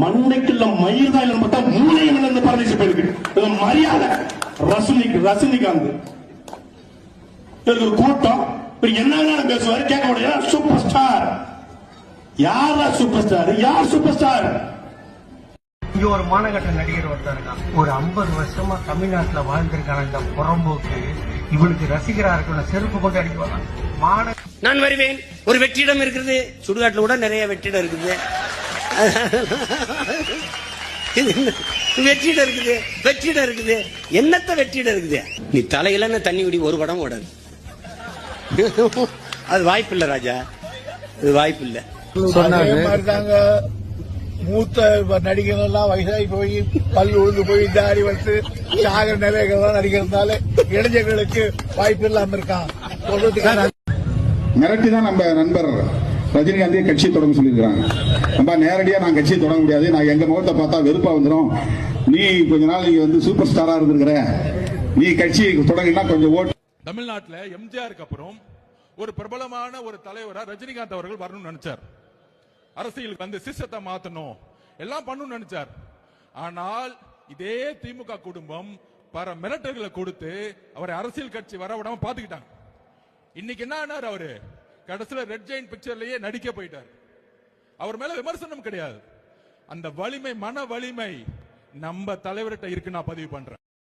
மண்டைக்குள்ள மயிர் தான் பார்த்தா மூளையும் இழந்து பரதேசி போயிருக்கு. மரியாதை ரஜினிகாந்த் கூட்டம் என்ன பேசுவாரு கேட்க முடியாது. சூப்பர் ஸ்டார் யாரா சூப்பர் ஸ்டார்? யார் சூப்பர் ஸ்டார்? இங்க ஒரு மாநகட்ட நடிகர் ஒருத்தருங்க, ஒரு 50 வருஷமா தமிழ்நாட்டுல வாழ்ந்திருக்கான இந்த புறம்போக்கு இவனுக்கு ரசிகரா இருக்கணும், செருப்பு கொண்டு அடிக்குவாங்க. நான் வருவேன். ஒரு வெற்றிடம் இருக்குது, சுடுகாட்டுல கூட நிறைய வெற்றிடம் இருக்குது, வெற்றிடம் இருக்குது. என்னத்த வெற்றிடம் இருக்குது? நீ தலையில தண்ணி விடி ஒரு படம் ஓடாது. அது வாய்ப்பு இல்ல ராஜா, அது வாய்ப்பு இல்ல. மூத்த நடிகர்கள் எல்லாம் வயசாகி போய் பல் உழுந்து போய் தாடி வந்து சாகர நிலைகள் தான் நடிக்கிறதுனால இளைஞர்களுக்கு வாய்ப்பு இல்லாம இருக்கான். மிரட்டிதான் நம்ம நண்பர் ரஜினிகாந்தே கட்சி தொடங்க சொல்லியிருக்காங்க. நம்ம நேரடியா நான் கட்சியை தொடங்க முடியாது, நான் எங்க முகத்தை பார்த்தா வெறுப்பா வந்துடும், நீ கொஞ்ச நாள் நீங்க வந்து சூப்பர் ஸ்டாரா இருந்திருக்கிற, நீ கட்சி தொடங்கினா கொஞ்சம் ஓட்டு. தமிழ்நாட்டில் எம்ஜிஆருக்கு அப்புறம் ஒரு பிரபலமான ஒரு தலைவரா ரஜினிகாந்த் அவர்கள் வரணும்னு நினைச்சார். அரசியலுக்கு வந்து சிஸ்டத்தை மாத்தணும் எல்லாம் பண்ணணும்னு நினைச்சார். ஆனால் இதே திமுக குடும்பம் பல மிரட்டல்களை கொடுத்து அவரை அரசியல் கட்சி வர விடாம பாத்துக்கிட்டாங்க. இன்னைக்கு என்ன ஆனார்? அவரு கடைசியில ரெட் ஜெயின் பிக்சர்லயே நடிக்க போயிட்டார். அவர் மேல விமர்சனம் கிடையாது, அந்த வலிமை, மன வலிமை நம்ம தலைவர்கிட்ட இருக்கு. நான் பதிவு பண்றேன்.